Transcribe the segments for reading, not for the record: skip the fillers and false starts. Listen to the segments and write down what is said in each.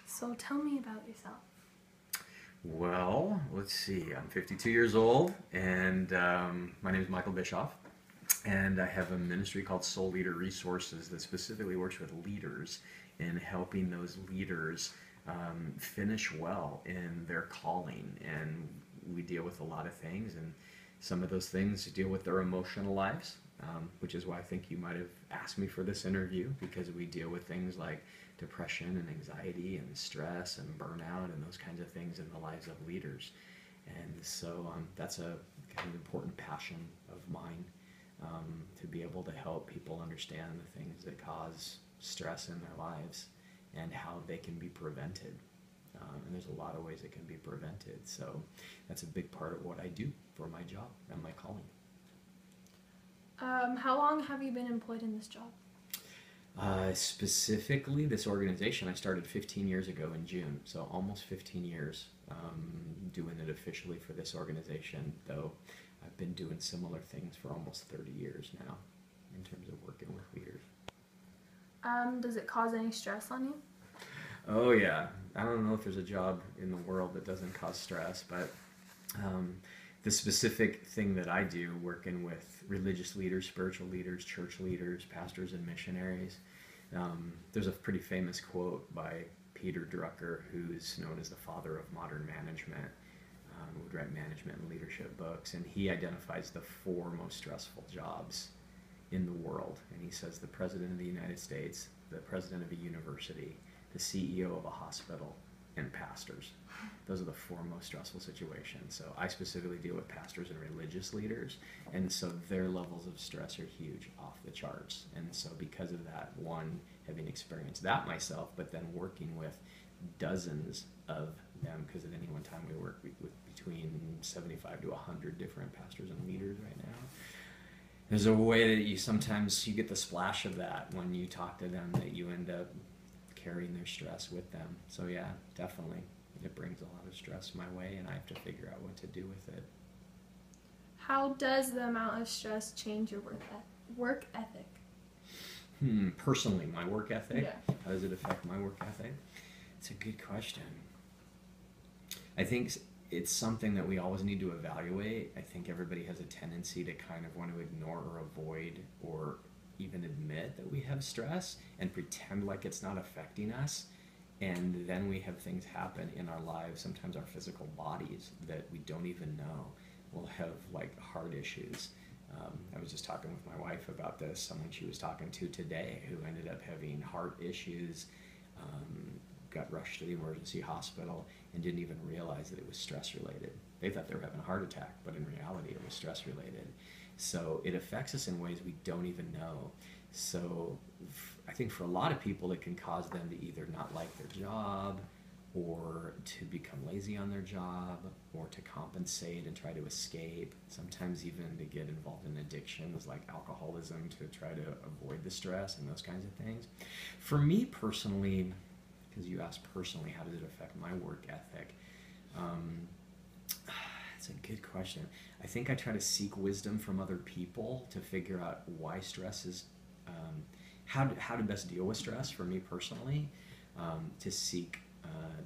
So tell me about yourself. Well, let's see. I'm 52 years old, and my name is Michael Bischoff, and I have a ministry called Soul Leader Resources that specifically works with leaders in helping those leaders finish well in their calling. And we deal with a lot of things, and some of those things deal with their emotional lives, which is why I think you might have asked me for this interview, because we deal with things like depression and anxiety and stress and burnout and those kinds of things in the lives of leaders. And so that's a kind of important passion of mine, to be able to help people understand the things that cause stress in their lives and how they can be prevented. And there's a lot of ways it can be prevented. So that's a big part of what I do for my job and my calling. How long have you been employed in this job? Specifically, this organization I started 15 years ago in June, so almost 15 years doing it officially for this organization, though I've been doing similar things for almost 30 years now in terms of working with leaders. Does it cause any stress on you? Oh yeah, I don't know if there's a job in the world that doesn't cause stress, but the specific thing that I do, working with religious leaders, spiritual leaders, church leaders, pastors, and missionaries, there's a pretty famous quote by Peter Drucker, who's known as the father of modern management, would write management and leadership books, and he identifies the four most stressful jobs in the world. And he says the President of the United States, the President of a university, the CEO of a hospital, and pastors. Those are the four most stressful situations. So I specifically deal with pastors and religious leaders, and so their levels of stress are huge, off the charts. And so because of that, one, having experienced that myself, but then working with dozens of them, because at any one time we work with between 75 to 100 different pastors and leaders right now. There's a way that you sometimes you get the splash of that when you talk to them, that you end up carrying their stress with them. So yeah, definitely, it brings a lot of stress my way, and I have to figure out what to do with it. How does the amount of stress change your work ethic? Personally, my work ethic? Yeah. How does it affect my work ethic? It's a good question. I think it's something that we always need to evaluate. I think everybody has a tendency to kind of want to ignore or avoid or even admit that we have stress and pretend like it's not affecting us. And then we have things happen in our lives, sometimes our physical bodies, that we don't even know. We'll have like heart issues. I was just talking with my wife about this, someone she was talking to today who ended up having heart issues, got rushed to the emergency hospital and didn't even realize that it was stress related. They thought they were having a heart attack, but in reality it was stress related. So it affects us in ways we don't even know. So I think for a lot of people it can cause them to either not like their job, or to become lazy on their job, or to compensate and try to escape, sometimes even to get involved in addictions like alcoholism to try to avoid the stress and those kinds of things. For me personally, because you asked personally, how does it affect my work ethic? It's a good question. I think I try to seek wisdom from other people to figure out why stress is, how to best deal with stress for me personally, to seek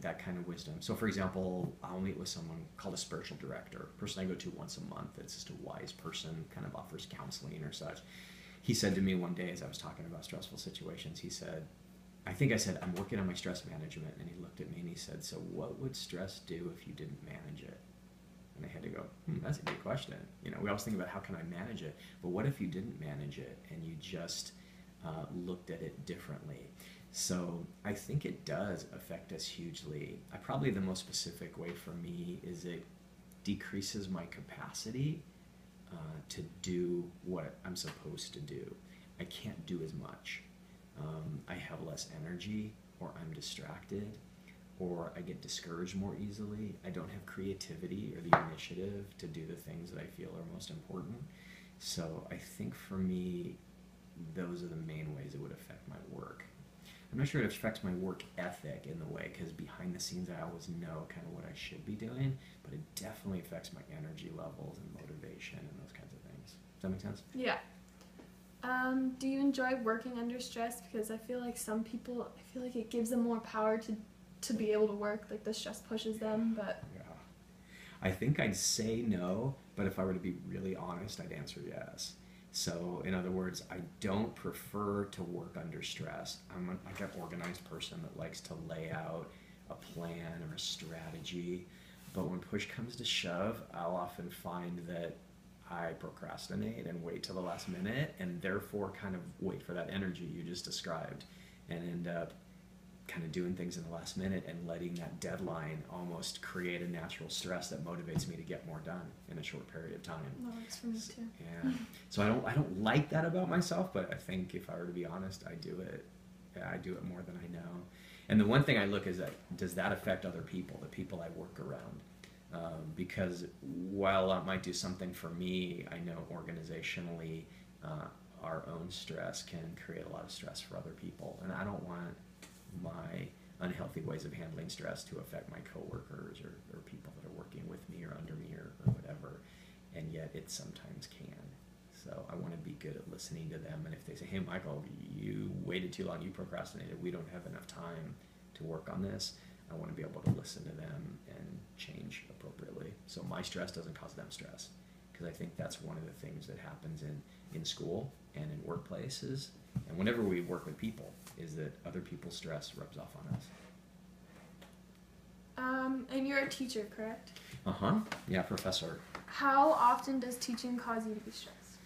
that kind of wisdom. So for example, I'll meet with someone called a spiritual director, a person I go to once a month. It's just a wise person, kind of offers counseling or such. He said to me one day as I was talking about stressful situations, he said, I think I said, I'm working on my stress management. And he looked at me and he said, so what would stress do if you didn't manage it? And I had to go, that's a good question. You know, we always think about how can I manage it, but what if you didn't manage it and you just looked at it differently? So I think it does affect us hugely. Probably the most specific way for me is it decreases my capacity to do what I'm supposed to do. I can't do as much. I have less energy, or I'm distracted, or I get discouraged more easily. I don't have creativity or the initiative to do the things that I feel are most important. So I think for me, those are the main ways it would affect my work. I'm not sure it affects my work ethic in the way, because behind the scenes I always know kind of what I should be doing, but it definitely affects my energy levels and motivation and those kinds of things. Does that make sense? Yeah. Do you enjoy working under stress? Because I feel like some people, I feel like it gives them more power to to be able to work? Like the stress pushes them, but Yeah. I think I'd say no, but if I were to be really honest, I'd answer yes. So, in other words, I don't prefer to work under stress. I'm like an organized person that likes to lay out a plan or a strategy. But when push comes to shove, I'll often find that I procrastinate and wait till the last minute, and therefore kind of wait for that energy you just described, and end up kind of doing things in the last minute and letting that deadline almost create a natural stress that motivates me to get more done in a short period of time. that works for me too. Yeah. So I don't like that about myself, but I think if I were to be honest, I do it. Yeah, I do it more than I know. And the one thing I look is that does that affect other people, the people I work around? Because while I might do something for me, I know organizationally our own stress can create a lot of stress for other people, and I don't want my unhealthy ways of handling stress to affect my coworkers or people that are working with me or under me or whatever, and yet it sometimes can. So I want to be good at listening to them, and if they say, hey Michael, you waited too long, you procrastinated, we don't have enough time to work on this, I want to be able to listen to them and change appropriately so my stress doesn't cause them stress, because I think that's one of the things that happens in school and in workplaces and whenever we work with people, is that other people's stress rubs off on us. And you're a teacher, correct? Yeah, professor. How often does teaching cause you to be stressed?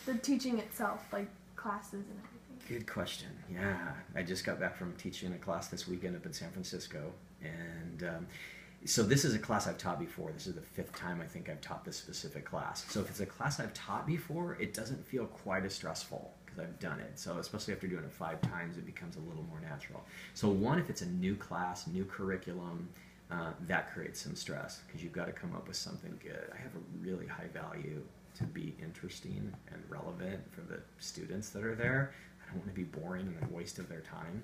The teaching itself, like classes and everything. Good question. Yeah, I just got back from teaching a class this weekend up in San Francisco, and so this is a class I've taught before. This is the 5th time I think I've taught this specific class. So if it's a class I've taught before, it doesn't feel quite as stressful because I've done it. So especially after doing it 5 times, it becomes a little more natural. So one, if it's a new class, new curriculum, that creates some stress because you've got to come up with something good. I have a really high value to be interesting and relevant for the students that are there. I don't want to be boring and a waste of their time.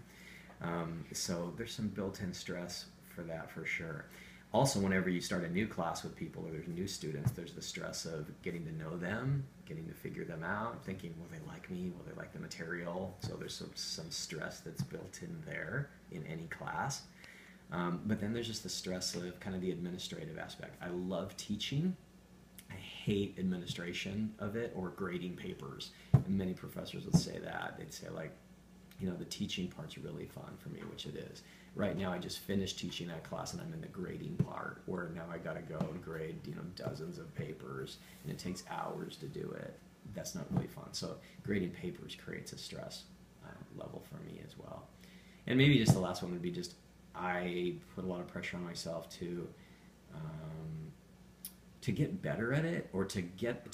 So there's some built-in stress for that for sure. Also, whenever you start a new class with people or there's new students, there's the stress of getting to know them, getting to figure them out, thinking, will they like me? Will they like the material? So there's some stress that's built in there in any class. But then there's just the stress of kind of the administrative aspect. I love teaching. I hate administration of it or grading papers. And many professors would say that. They'd say like, you know, the teaching part's really fun for me, which it is. Right now I just finished teaching that class and I'm in the grading part where now I gotta go and grade, you know, dozens of papers and it takes hours to do it. That's not really fun. So grading papers creates a stress level for me as well. And maybe just the last one would be just I put a lot of pressure on myself to get better at it or to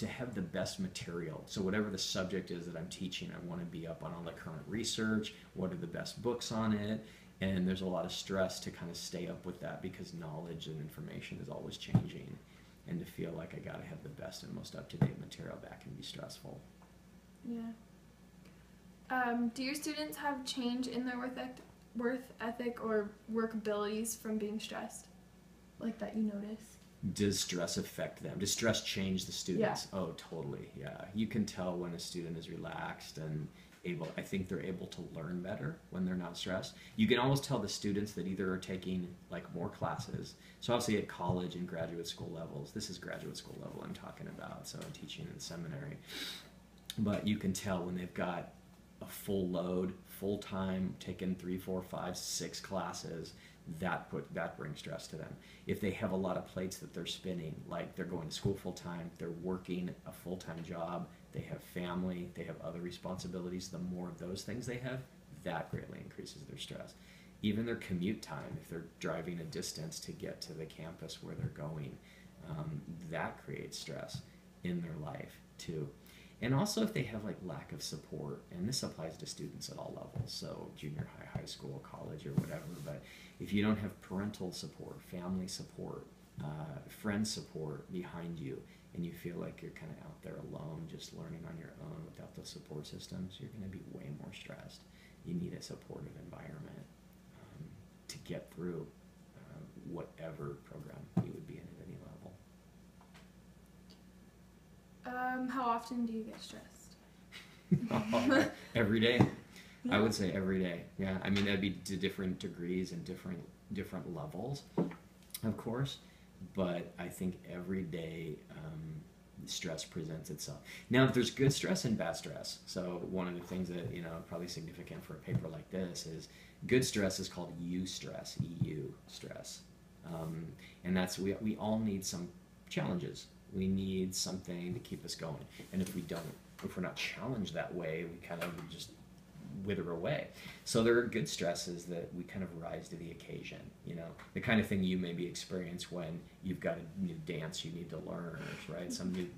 have the best material. So whatever the subject is that I'm teaching, I want to be up on all the current research, what are the best books on it, and there's a lot of stress to kind of stay up with that because knowledge and information is always changing, and to feel like I got to have the best and most up-to-date material, that can be stressful. Yeah. Do your students have change in their work ethic or work abilities from being stressed, like that you notice? Does stress affect them? Does stress change the students? Yeah. Oh, totally, yeah. You can tell when a student is relaxed and able, I think they're able to learn better when they're not stressed. You can always tell the students that either are taking like more classes. So obviously at college and graduate school levels, this is graduate school level I'm talking about, so I'm teaching in seminary. But you can tell when they've got a full load, full time, taking 3, 4, 5, 6 classes, that brings stress to them. If they have a lot of plates that they're spinning, like they're going to school full time, they're working a full-time job, they have family, they have other responsibilities, the more of those things they have, that greatly increases their stress. Even their commute time, if they're driving a distance to get to the campus where they're going, that creates stress in their life too. And also if they have like lack of support, and this applies to students at all levels, so junior high, high school, college, or whatever, but if you don't have parental support, family support, friend support behind you, and you feel like you're kind of out there alone, just learning on your own without those support systems, you're going to be way more stressed. You need a supportive environment to get through whatever program you would be in at any level. How often do you get stressed? Every day. I would say every day. Yeah, I mean that'd be to different degrees and different levels, of course. But I think every day stress presents itself. Now, there's good stress and bad stress. So one of the things that probably significant for a paper like this is good stress is called eustress, EU stress, and that's we all need some challenges. We need something to keep us going, and if we're not challenged that way, we kind of just wither away. So there are good stresses that we kind of rise to the occasion, the kind of thing you maybe experience when you've got a new dance you need to learn, right? Some new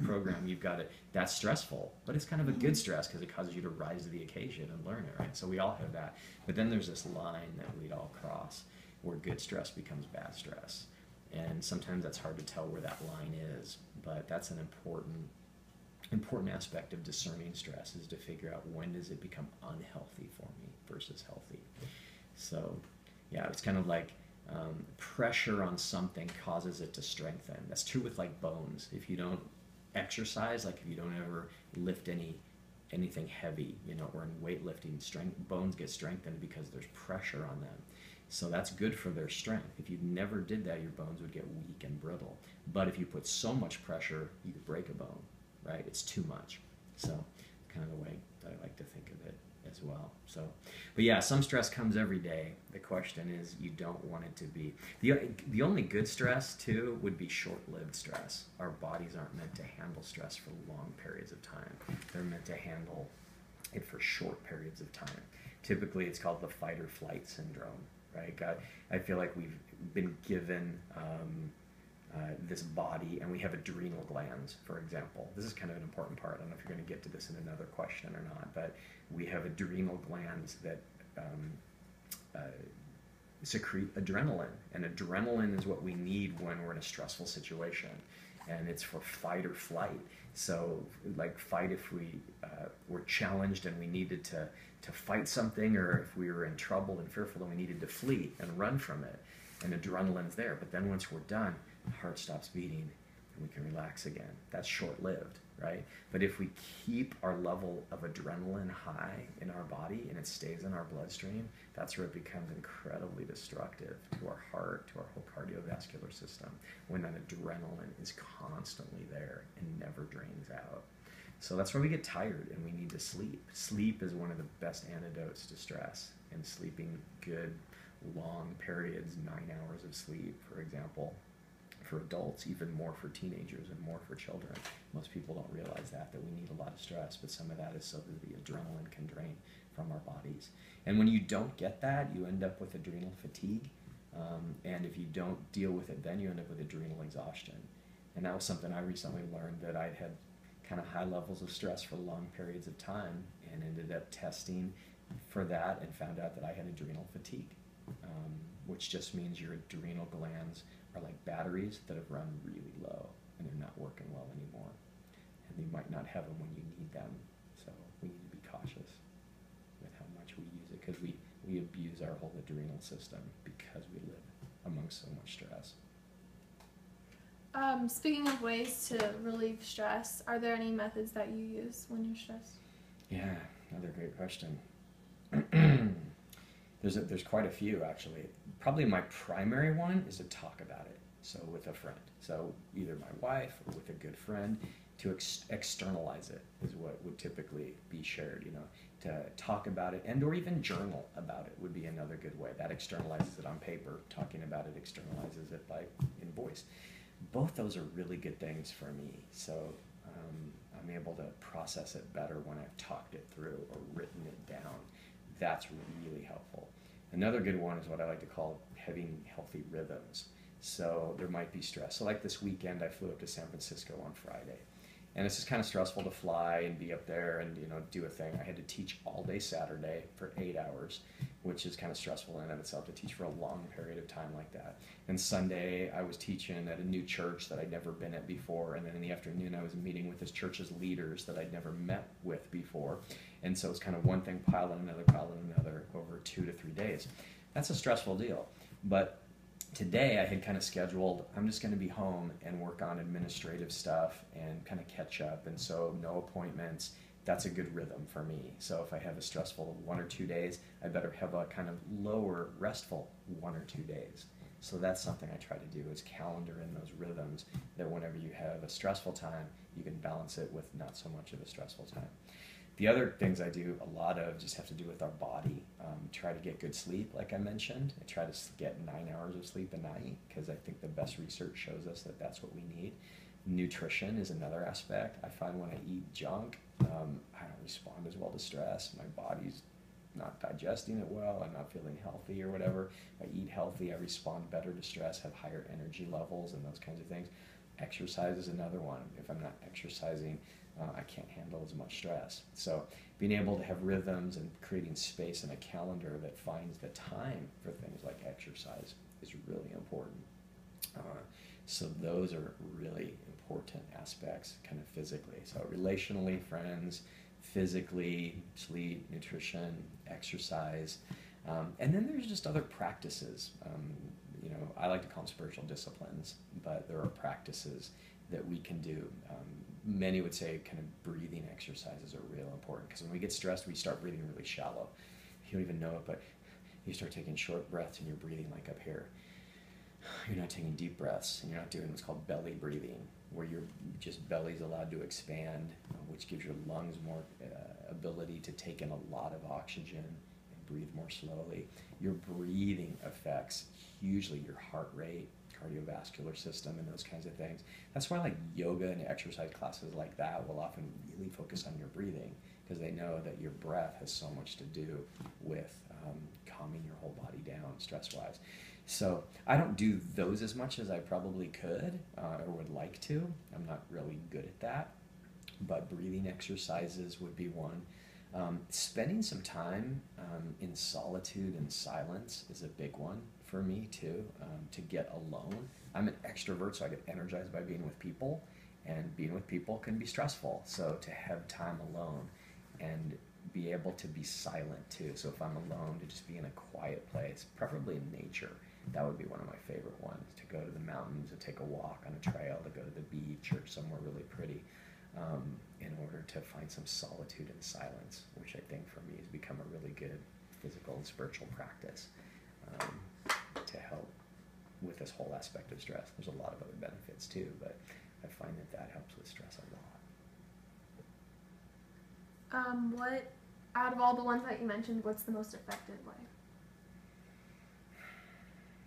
program you've got to, that's stressful, but it's kind of a good stress because it causes you to rise to the occasion and learn it, right? So we all have that. But then there's this line that we'd all cross where good stress becomes bad stress. And sometimes that's hard to tell where that line is, but that's an important aspect of discerning stress is to figure out when does it become unhealthy for me versus healthy. So yeah, it's kind of like pressure on something causes it to strengthen. That's true with like bones. If you don't exercise, like if you don't ever lift anything heavy, or in weightlifting, bones get strengthened because there's pressure on them. So that's good for their strength. If you never did that, your bones would get weak and brittle. But if you put so much pressure, you could break a bone, right? It's too much. So kind of the way that I like to think of it as well. So, but yeah, some stress comes every day. The question is, you don't want it to be. The only good stress, too, would be short-lived stress. Our bodies aren't meant to handle stress for long periods of time. They're meant to handle it for short periods of time. Typically, it's called the fight or flight syndrome, right? I feel like we've been given this body, and we have adrenal glands, for example. This is kind of an important part. I don't know if you're going to get to this in another question or not, but we have adrenal glands that secrete adrenaline, and adrenaline is what we need when we're in a stressful situation, and it's for fight or flight. So like fight if we were challenged and we needed to fight something, or if we were in trouble and fearful and we needed to flee and run from it, and adrenaline's there. But then once we're done, the heart stops beating and we can relax again. That's short-lived, right? But if we keep our level of adrenaline high in our body and it stays in our bloodstream, that's where it becomes incredibly destructive to our heart, to our whole cardiovascular system, when that adrenaline is constantly there and never drains out. So that's where we get tired and we need to sleep. Sleep is one of the best antidotes to stress, and sleeping good, long periods, 9 hours of sleep, for example, for adults, even more for teenagers and more for children. Most people don't realize that we need a lot of stress, but some of that is so that the adrenaline can drain from our bodies. And when you don't get that, you end up with adrenal fatigue. And if you don't deal with it, then you end up with adrenal exhaustion. And that was something I recently learned, that I'd had kind of high levels of stress for long periods of time, and ended up testing for that and found out that I had adrenal fatigue, which just means your adrenal glands are like batteries that have run really low and they're not working well anymore. And you might not have them when you need them. So we need to be cautious with how much we use it, because we abuse our whole adrenal system because we live amongst so much stress. Speaking of ways to relieve stress, are there any methods that you use when you're stressed? Yeah, another great question. There's quite a few, actually. Probably my primary one is to talk about it. So with a friend. So either my wife or with a good friend, to externalize it is what would typically be shared, to talk about it, and or even journal about it would be another good way. That externalizes it on paper. Talking about it externalizes it by in voice. Both those are really good things for me. So I'm able to process it better when I've talked it through or written it down. That's really helpful. Another good one is what I like to call having healthy rhythms. So there might be stress. So like this weekend, I flew up to San Francisco on Friday. And it's just kind of stressful to fly and be up there and do a thing. I had to teach all day Saturday for 8 hours, which is kind of stressful in and of itself to teach for a long period of time like that. And Sunday I was teaching at a new church that I'd never been at before, and then in the afternoon I was meeting with this church's leaders that I'd never met with before. And so it's kind of one thing piled on another over 2 to 3 days. That's a stressful deal. But today I had kind of scheduled, I'm just going to be home and work on administrative stuff and kind of catch up, and so no appointments, that's a good rhythm for me. So if I have a stressful 1 or 2 days, I better have a kind of lower, restful 1 or 2 days. So that's something I try to do, is calendar in those rhythms, that whenever you have a stressful time, you can balance it with not so much of a stressful time. The other things I do a lot of just have to do with our body. Try to get good sleep, like I mentioned. I try to get 9 hours of sleep a night, because I think the best research shows us that that's what we need. Nutrition is another aspect. I find when I eat junk, I don't respond as well to stress. My body's not digesting it well. I'm not feeling healthy or whatever. If I eat healthy, I respond better to stress, have higher energy levels and those kinds of things. Exercise is another one. If I'm not exercising, I can't handle as much stress. So being able to have rhythms and creating space in a calendar that finds the time for things like exercise is really important. So those are really important aspects, kind of physically. So relationally, friends, physically, sleep, nutrition, exercise. And then there's just other practices. I like to call them spiritual disciplines, but there are practices that we can do. Many would say kind of breathing exercises are real important, because when we get stressed, we start breathing really shallow. You don't even know it, but you start taking short breaths and you're breathing like up here. You're not taking deep breaths, and you're not doing what's called belly breathing, where your just belly's allowed to expand, which gives your lungs more ability to take in a lot of oxygen and breathe more slowly. Your breathing affects hugely your heart rate, cardiovascular system, and those kinds of things. That's why like yoga and exercise classes like that will often really focus on your breathing, because they know that your breath has so much to do with calming your whole body down stress-wise. So I don't do those as much as I probably could or would like to. I'm not really good at that, but breathing exercises would be one. Spending some time in solitude and silence is a big one for me too, to get alone. I'm an extrovert, so I get energized by being with people, and being with people can be stressful. So to have time alone and be able to be silent too. So if I'm alone, to just be in a quiet place, preferably in nature. That would be one of my favorite ones, to go to the mountains, to take a walk on a trail, to go to the beach or somewhere really pretty, in order to find some solitude and silence, which I think for me has become a really good physical and spiritual practice to help with this whole aspect of stress. There's a lot of other benefits too, but I find that helps with stress a lot. What, out of all the ones that you mentioned, what's the most effective way?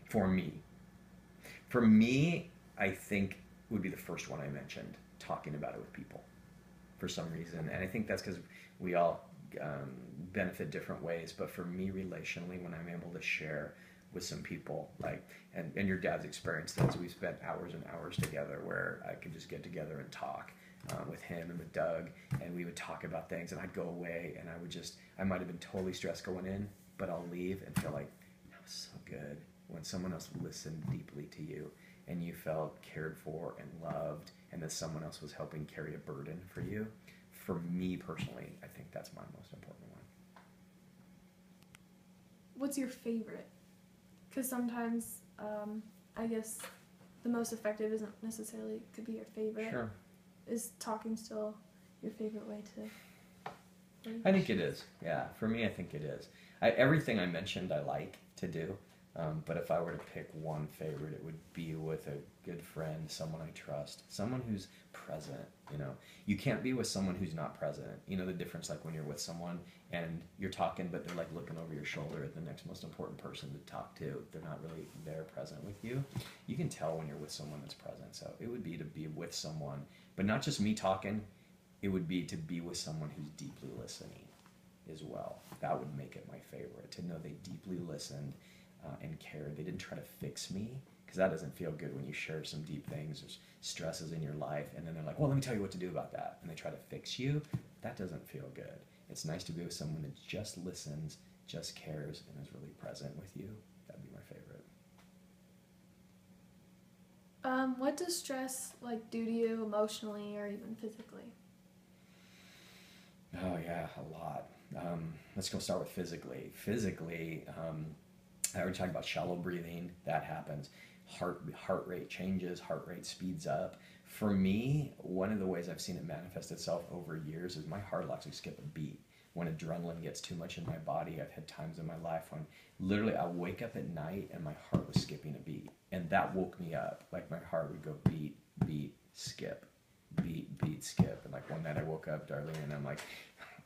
For me, I think would be the first one I mentioned, talking about it with people for some reason. And I think that's because we all benefit different ways. But for me, relationally, when I'm able to share with some people, like, and your dad's experienced this, we spent hours and hours together where I could just get together and talk with him and with Doug, and we would talk about things, and I'd go away and I might have been totally stressed going in, but I'll leave and feel like that was so good. When someone else listened deeply to you and you felt cared for and loved, and that someone else was helping carry a burden for you, for me personally, I think that's my most important one. What's your favorite? Because sometimes, I guess the most effective isn't necessarily could be your favorite. Sure. Is talking still your favorite way to? I think it is. Yeah, for me, I think it is. Everything I mentioned I like to do. But if I were to pick one favorite, it would be with a good friend, someone I trust, someone who's present. You can't be with someone who's not present. The difference, like when you're with someone and you're talking, but they're like looking over your shoulder at the next most important person to talk to. They're not really there present with you. You can tell when you're with someone that's present. So it would be to be with someone, but not just me talking. It would be to be with someone who's deeply listening as well. That would make it my favorite, to know they deeply listened and cared. They didn't try to fix me, because that doesn't feel good when you share some deep things. There's stresses in your life, and then they're like, well, let me tell you what to do about that. And they try to fix you. That doesn't feel good. It's nice to be with someone that just listens, just cares, and is really present with you. That'd be my favorite. What does stress do to you emotionally or even physically? Oh yeah, a lot. Let's go start with physically. Physically, I already talked about shallow breathing. That happens. Heart rate changes. Heart rate speeds up. For me, one of the ways I've seen it manifest itself over years is my heart will actually skip a beat. When adrenaline gets too much in my body, I've had times in my life when literally I wake up at night and my heart was skipping a beat. And that woke me up. Like my heart would go beat, beat, skip, beat, beat, skip. And like one night I woke up, Darlene, and I'm like,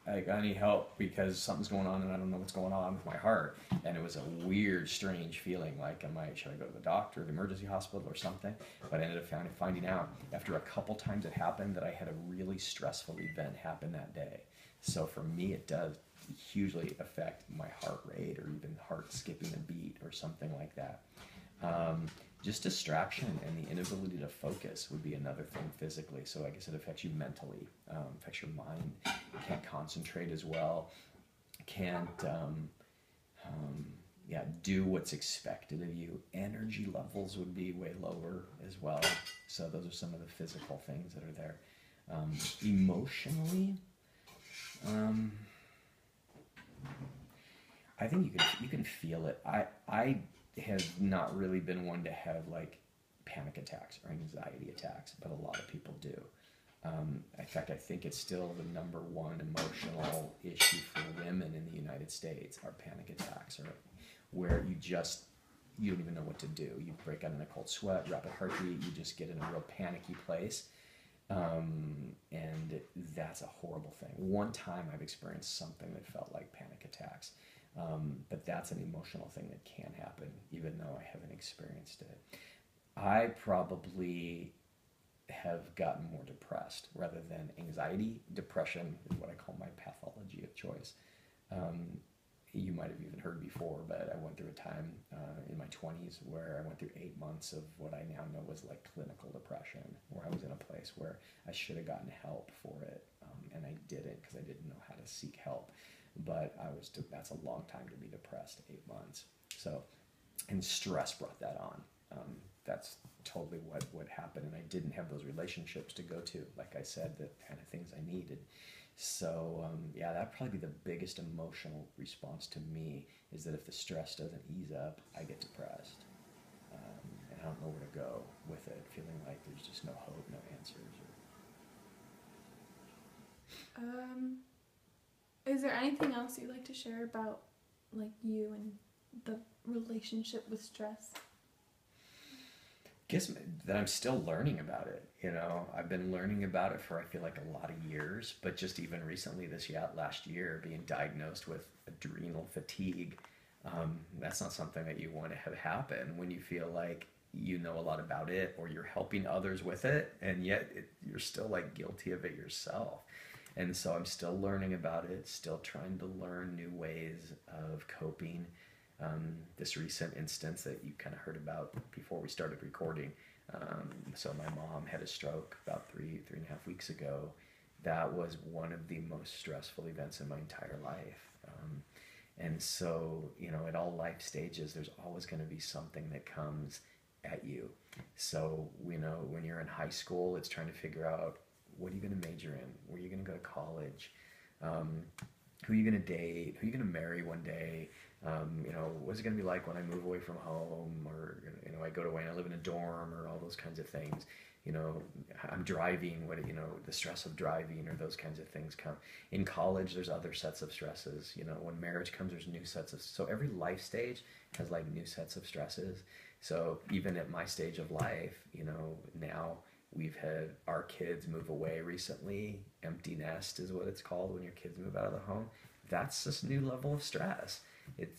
I need help because something's going on and I don't know what's going on with my heart. And it was a weird, strange feeling like, should I go to the doctor, the emergency hospital or something? But I ended up finding out after a couple times it happened that I had a really stressful event happen that day. So for me, it does hugely affect my heart rate or even heart skipping a beat or something like that. Just distraction and the inability to focus would be another thing physically. So I guess it affects you mentally, affects your mind. You can't concentrate as well. Can't, do what's expected of you. Energy levels would be way lower as well. So those are some of the physical things that are there. Emotionally, I think you can feel it. I have not really been one to have like panic attacks or anxiety attacks, but a lot of people do. In fact, I think it's still the number one emotional issue for women in the United States are panic attacks, or where you don't even know what to do. You break out in a cold sweat, rapid heartbeat, you just get in a real panicky place. And that's a horrible thing. One time I've experienced something that felt like panic attacks. But that's an emotional thing that can happen, even though I haven't experienced it. I probably have gotten more depressed rather than anxiety. Depression is what I call my pathology of choice. You might have even heard before, but I went through a time in my 20s where I went through 8 months of what I now know was like clinical depression, where I was in a place where I should have gotten help for it, and I didn't because I didn't know how to seek help. But that's a long time to be depressed, 8 months. So, and stress brought that on. That's totally what happened, and I didn't have those relationships to go to, like I said, the kind of things I needed. So, that'd probably be the biggest emotional response to me, is that if the stress doesn't ease up, I get depressed. And I don't know where to go with it, feeling like there's just no hope, no answers. Is there anything else you'd like to share about like you and the relationship with stress? Guess that I'm still learning about it. I've been learning about it for I feel like a lot of years, but just even recently last year, being diagnosed with adrenal fatigue, that's not something that you want to have happen when you feel like you know a lot about it or you're helping others with it, and yet you're still like guilty of it yourself. And so I'm still learning about it, still trying to learn new ways of coping. This recent instance that you kind of heard about before we started recording. So my mom had a stroke about three and a half weeks ago. That was one of the most stressful events in my entire life. And so, at all life stages, there's always going to be something that comes at you. So, when you're in high school, it's trying to figure out, what are you going to major in? Where are you going to go to college? Who are you going to date? Who are you going to marry one day? What's it going to be like when I move away from home, or, I go away and I live in a dorm, or all those kinds of things. I'm driving, the stress of driving, or those kinds of things come. In college, there's other sets of stresses. When marriage comes, there's new sets of, so every life stage has like new sets of stresses. So even at my stage of life, now we've had our kids move away recently. Empty nest is what it's called when your kids move out of the home. That's this new level of stress.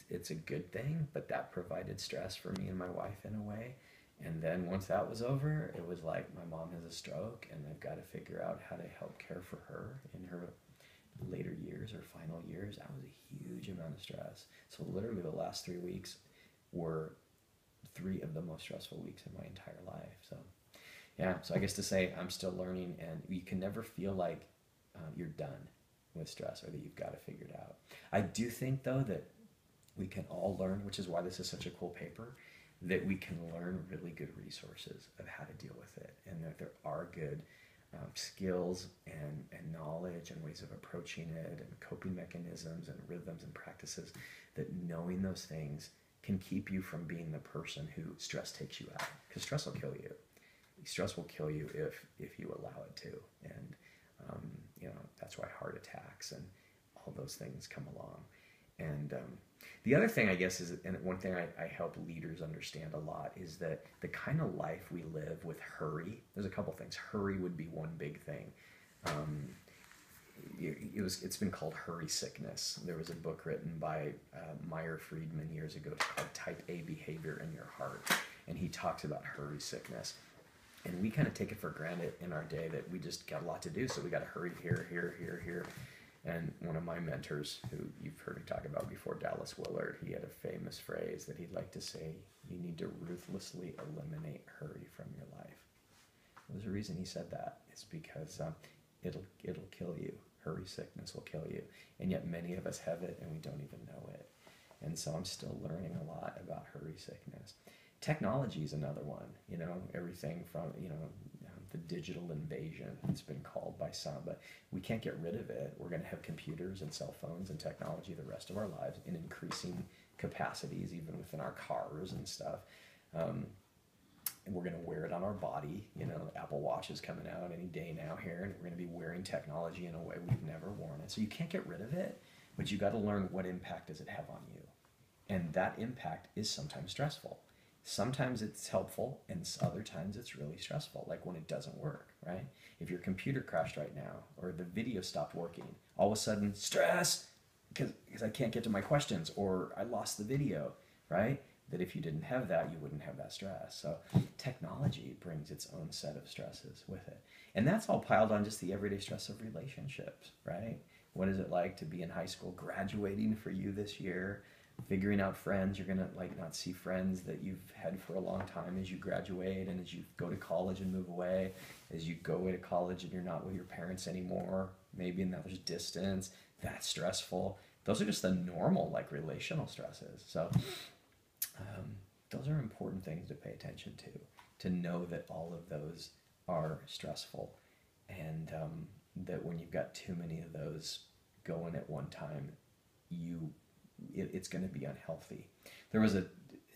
It's a good thing, but that provided stress for me and my wife in a way. And then once that was over, it was like my mom has a stroke, and I've got to figure out how to help care for her in her later years or final years. That was a huge amount of stress. So literally the last 3 weeks were 3 of the most stressful weeks in my entire life. So I guess to say I'm still learning, and you can never feel like you're done with stress or that you've got to figure it out. I do think, though, that we can all learn, which is why this is such a cool paper, that we can learn really good resources of how to deal with it, and that there are good skills and knowledge and ways of approaching it and coping mechanisms and rhythms and practices, that knowing those things can keep you from being the person who stress takes you out, because stress will kill you. stress will kill you if you allow it to. And you know, that's why heart attacks and all those things come along. And the other thing, I guess, is, and one thing I help leaders understand a lot, is that the kind of life we live with hurry, there's a couple things. Hurry would be one big thing. It's been called hurry sickness. There was a book written by Meyer Friedman years ago called Type A Behavior in Your Heart. And he talks about hurry sickness. And we kind of take it for granted in our day that we just got a lot to do, so we got to hurry here, here, here, here. And one of my mentors, who you've heard me talk about before, Dallas Willard, he had a famous phrase that he'd like to say: you need to ruthlessly eliminate hurry from your life. There's a reason he said that. It's because it'll kill you. Hurry sickness will kill you. And yet many of us have it and we don't even know it. And so I'm still learning a lot about hurry sickness. Technology is another one, you know, everything from, you know, the digital invasion, it's been called by some, but we can't get rid of it. We're going to have computers and cell phones and technology the rest of our lives in increasing capacities, even within our cars and stuff. And we're going to wear it on our body. You know, Apple Watch is coming out any day now here, and we're going to be wearing technology in a way we've never worn it. So you can't get rid of it, but you got to learn, what impact does it have on you? And that impact is sometimes stressful. Sometimes it's helpful, and other times it's really stressful, like when it doesn't work, right? If your computer crashed right now, or the video stopped working, all of a sudden, stress, because I can't get to my questions, or I lost the video, right? That if you didn't have that, you wouldn't have that stress. So technology brings its own set of stresses with it. And that's all piled on just the everyday stress of relationships, right? What is it like to be in high school, graduating for you this year, figuring out friends? You're gonna like not see friends that you've had for a long time as you graduate, and as you go to college and move away, as you go away to college and you're not with your parents anymore, maybe, and now there's distance. That's stressful. Those are just the normal, like, relational stresses. So those are important things to pay attention to know that all of those are stressful, and that when you've got too many of those going at one time, it's going to be unhealthy. There was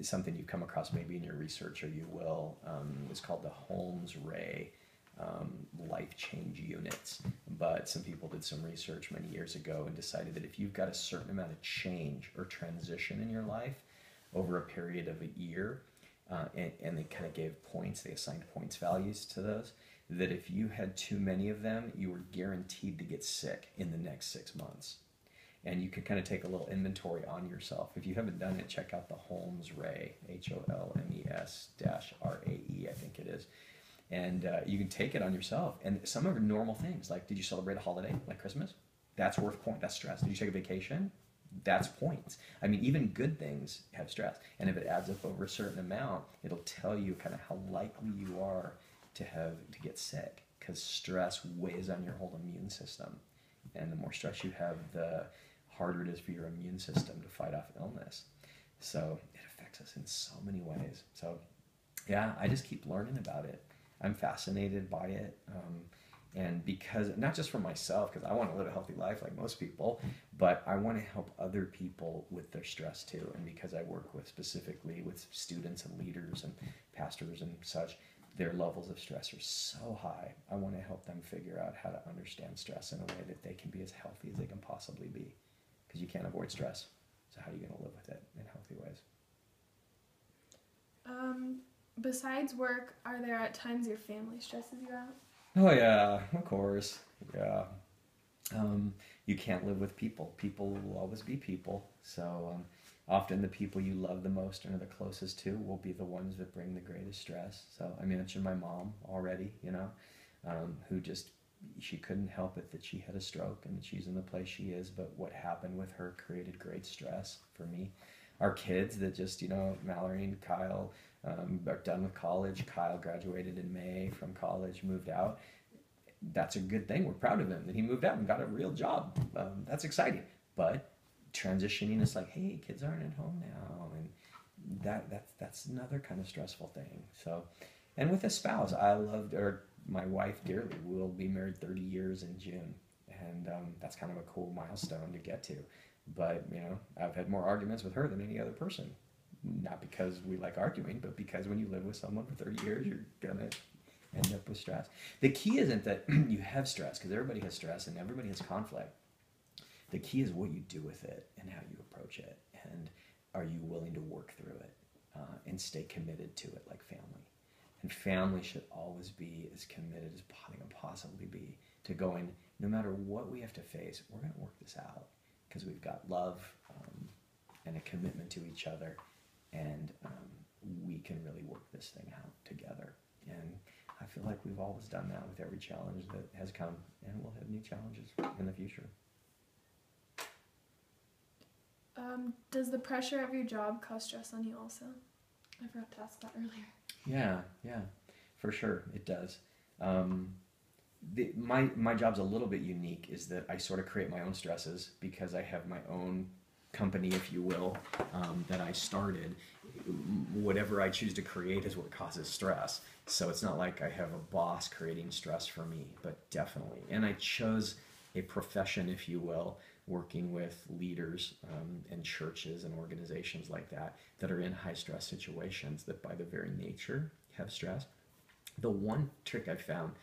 something you've come across maybe in your research, or you will. It's called the Holmes-Ray life change units. But some people did some research many years ago and decided that if you've got a certain amount of change or transition in your life over a period of a year, and they kind of gave points, they assigned points values to those, that if you had too many of them, you were guaranteed to get sick in the next 6 months. And you can kind of take a little inventory on yourself. If you haven't done it, check out the Holmes-Ray, HOLMES-RAE, I think it is. And you can take it on yourself. And some of the normal things, like, did you celebrate a holiday like Christmas? That's worth point. That's stress. Did you take a vacation? That's points. I mean, even good things have stress. And if it adds up over a certain amount, it'll tell you kind of how likely you are to get sick, because stress weighs on your whole immune system. And the more stress you have, the harder it is for your immune system to fight off illness. So it affects us in so many ways. So yeah, I just keep learning about it. I'm fascinated by it. And because, not just for myself, because I want to live a healthy life like most people, but I want to help other people with their stress too. And because I work specifically with students and leaders and pastors and such, their levels of stress are so high. I want to help them figure out how to understand stress in a way that they can be as healthy as they can possibly be. Because you can't avoid stress. So how are you going to live with it in healthy ways? Besides work, are there at times your family stresses you out? Oh yeah, of course. Yeah. You can't live with people. People will always be people. So often the people you love the most and are the closest to will be the ones that bring the greatest stress. So I mentioned my mom already, you know, who just, she couldn't help it that she had a stroke and that she's in the place she is, but what happened with her created great stress for me. Our kids that just, you know, Mallory and Kyle are done with college. Kyle graduated in May from college, moved out. That's a good thing. We're proud of him that he moved out and got a real job. That's exciting. But transitioning is like, hey, kids aren't at home now, and that's another kind of stressful thing. So, and with a spouse, I loved my wife dearly. We'll be married 30 years in June, and that's kind of a cool milestone to get to. But you know, I've had more arguments with her than any other person. Not because we like arguing, but because when you live with someone for 30 years, you're gonna end up with stress. The key isn't that you have stress, because everybody has stress and everybody has conflict. The key is what you do with it and how you approach it, and are you willing to work through it and stay committed to it like family. And family should always be as committed as they can possibly be to going, no matter what we have to face, we're going to work this out because we've got love and a commitment to each other, and we can really work this thing out together. And I feel like we've always done that with every challenge that has come, and we'll have new challenges in the future. Does the pressure of your job cause stress on you also? I forgot to ask that earlier. Yeah, for sure, it does. My job's a little bit unique, is that I sort of create my own stresses because I have my own company, if you will, that I started. Whatever I choose to create is what causes stress. So it's not like I have a boss creating stress for me, but definitely. And I chose a profession, if you will, working with leaders and churches and organizations like that are in high stress situations that by their very nature have stress. The one trick I've found,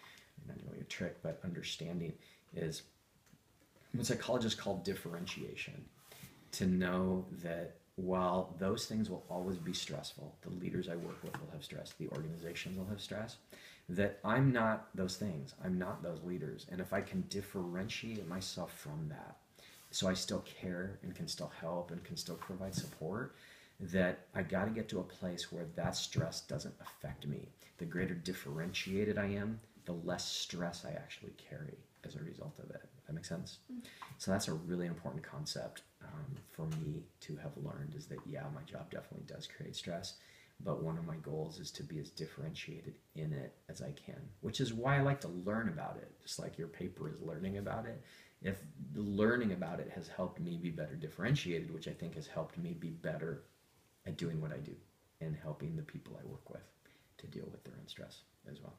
not really a trick, but understanding, is what psychologists call differentiation. To know that while those things will always be stressful, the leaders I work with will have stress, the organizations will have stress, that I'm not those things. I'm not those leaders. And if I can differentiate myself from that, so I still care and can still help and can still provide support, that I got to get to a place where that stress doesn't affect me. The greater differentiated I am, the less stress I actually carry as a result of it. Does that make sense? Mm-hmm. So that's a really important concept for me to have learned, is that, yeah, my job definitely does create stress, but one of my goals is to be as differentiated in it as I can, which is why I like to learn about it, just like your paper is learning about it. If learning about it has helped me be better differentiated, which I think has helped me be better at doing what I do and helping the people I work with to deal with their own stress as well.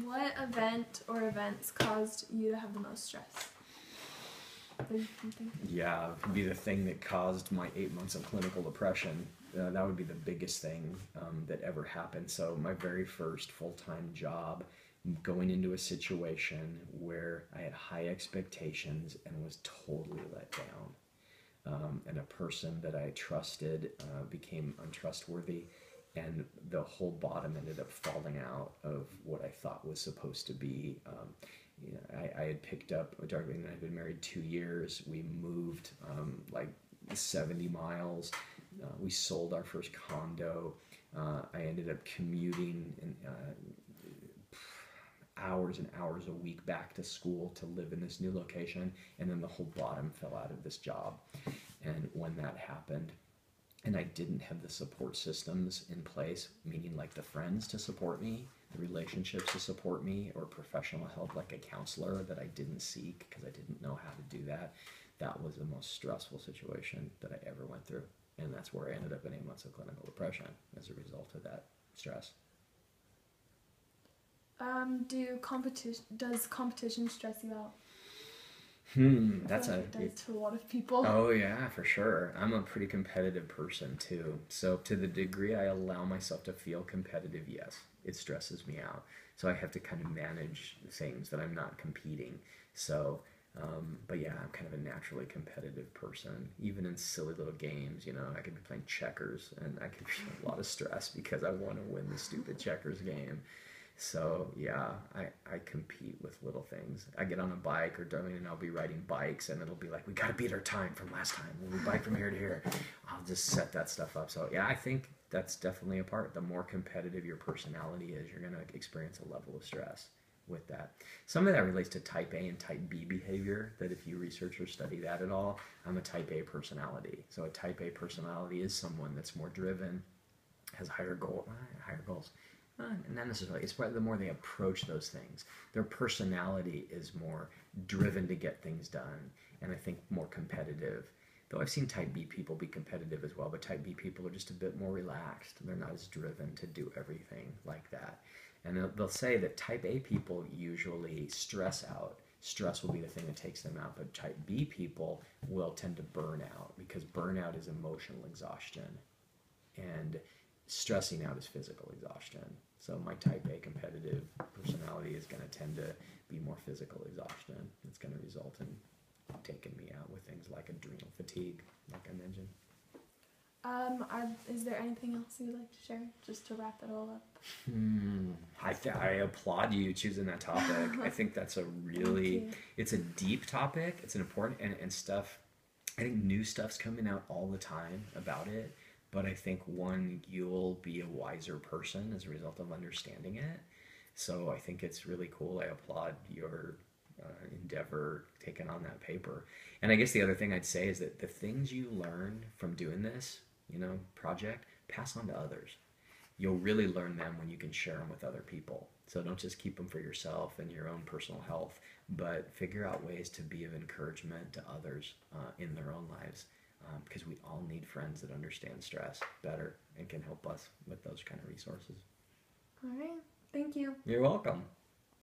What event or events caused you to have the most stress? Yeah, it would be the thing that caused my 8 months of clinical depression. That would be the biggest thing that ever happened. So my very first full-time job, going into a situation where I had high expectations and was totally let down. And a person that I trusted became untrustworthy, and the whole bottom ended up falling out of what I thought was supposed to be. I had picked up, Darby and I had been married 2 years. We moved like 70 miles. We sold our first condo. I ended up commuting hours and hours a week back to school to live in this new location, and then the whole bottom fell out of this job. And when that happened, and I didn't have the support systems in place, meaning like the friends to support me, the relationships to support me, or professional help like a counselor that I didn't seek because I didn't know how to do that, that was the most stressful situation that I ever went through. And that's where I ended up in 8 months of clinical depression as a result of that stress. Does competition stress you out? That's it does to a lot of people. Oh yeah, for sure. I'm a pretty competitive person too. So to the degree I allow myself to feel competitive, yes, it stresses me out. So I have to kind of manage things that I'm not competing. So, but yeah, I'm kind of a naturally competitive person. Even in silly little games, you know, I could be playing checkers and I could feel a lot of stress because I want to win the stupid checkers game. So yeah, I compete with little things. I get on a bike, or Darlene and I'll be riding bikes, and it'll be like, we got to beat our time from last time. When we bike from here to here, I'll just set that stuff up. So yeah, I think that's definitely a part. The more competitive your personality is, you're going to experience a level of stress with that. Some of that relates to type A and type B behavior, that if you research or study that at all, I'm a type A personality. So a type A personality is someone that's more driven, has higher goals. Not necessarily. It's probably the more they approach those things. Their personality is more driven to get things done, and I think more competitive. Though I've seen type B people be competitive as well, but type B people are just a bit more relaxed. They're not as driven to do everything like that. And they'll say that type A people usually stress out. Stress will be the thing that takes them out, but type B people will tend to burn out, because burnout is emotional exhaustion. And stressing out is physical exhaustion. So my type A competitive personality is going to tend to be more physical exhaustion. It's going to result in taking me out with things like adrenal fatigue, like I mentioned. Is there anything else you'd like to share, just to wrap it all up? I applaud you choosing that topic. I think that's a really, it's a deep topic. It's an important, and stuff, I think new stuff's coming out all the time about it. But I think, one, you'll be a wiser person as a result of understanding it. So I think it's really cool. I applaud your endeavor taking on that paper. And I guess the other thing I'd say is that the things you learn from doing this, project, pass on to others. You'll really learn them when you can share them with other people. So don't just keep them for yourself and your own personal health, but figure out ways to be of encouragement to others in their own lives. Because we all need friends that understand stress better and can help us with those kind of resources. All right. Thank you. You're welcome.